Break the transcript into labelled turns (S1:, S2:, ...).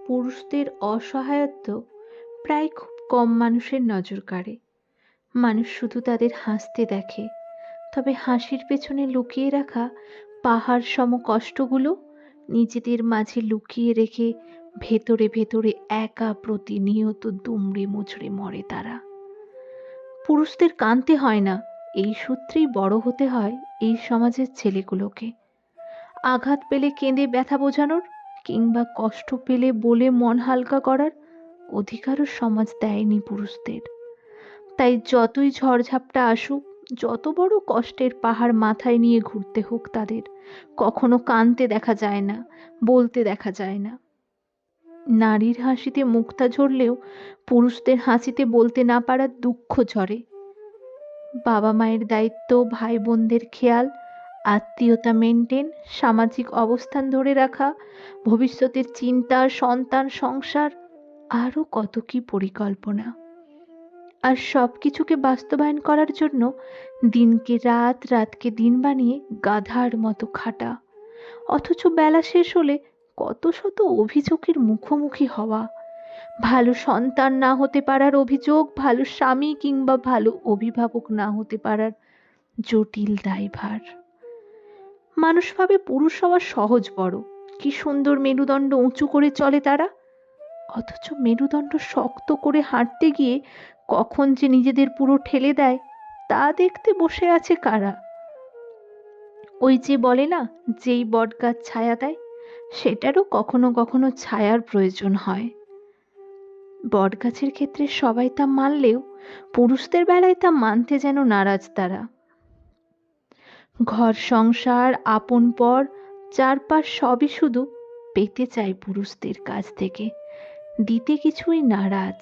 S1: পুরুষদের অসহায়ত্ব প্রায় খুব কম মানুষের নজর কাড়ে। মানুষ শুধু তাদের হাসতে দেখে, তবে হাসির পেছনে লুকিয়ে রাখা পাহাড় সম কষ্টগুলো নিজেদের মাঝে লুকিয়ে রেখে ভেতরে ভেতরে একা প্রতিনিয়ত দুমড়ে মুচড়ে মরে তারা। পুরুষদের কাঁদতে হয় না, এই সূত্রেই বড় হতে হয় এই সমাজের ছেলেগুলোকে। আঘাত পেলে কেঁদে ব্যথা বোঝানোর কিংবা কষ্ট পেলে বলে মন হালকা করার অধিকারও সমাজ দেয়নি পুরুষদের। তাই যতই ঝড়ঝাপটা আসুক, যত বড় কষ্টের পাহাড় মাথায় নিয়ে ঘুরতে হোক তাদের, কখনো কাঁদতে দেখা যায় না, বলতে দেখা যায় না। নারীর হাসিতে মুক্তা ঝরলেও পুরুষদের হাসিতে বলতে না পারার দুঃখ ঝরে। বাবা মায়ের দায়িত্ব, ভাই বোনদের খেয়াল, আত্মীয়তা মেনটেন, সামাজিক অবস্থান ধরে রাখা, ভবিষ্যতের চিন্তা, সন্তান, সংসার, আরও কত কি পরিকল্পনা। আর সব কিছুকে বাস্তবায়ন করার জন্য দিনকে রাত, রাতকে দিন বানিয়ে গাধার মতো খাটা। অথচ বেলা শেষ হলে কত শত অভিযোগের মুখোমুখি হওয়া। ভালো সন্তান না হতে পারার অভিযোগ, ভালো স্বামী কিংবা ভালো অভিভাবক না হতে পারার জটিল দায়ভার। মানুষ ভাবে পুরুষ হওয়া সহজ বড়, কি সুন্দর মেরুদণ্ড উঁচু করে চলে তারা। অথচ মেরুদণ্ড শক্ত করে হাঁটতে গিয়ে কখন যে নিজেদের পুরো ঠেলে দেয় তা দেখতে বসে আছে কারা। ওই যে বলে না, যেই বটগাছ ছায়া দেয়, সেটারও কখনো কখনো ছায়ার প্রয়োজন হয়। বটগাছের ক্ষেত্রে সবাই তা মানলেও পুরুষদের বেলায় তা মানতে যেন নারাজ তারা। ঘর সংসার, আপন পর, চারপাশ সবই শুধু পেতে চায় পুরুষদের কাছ থেকে, দিতে কিছুই নারাজ।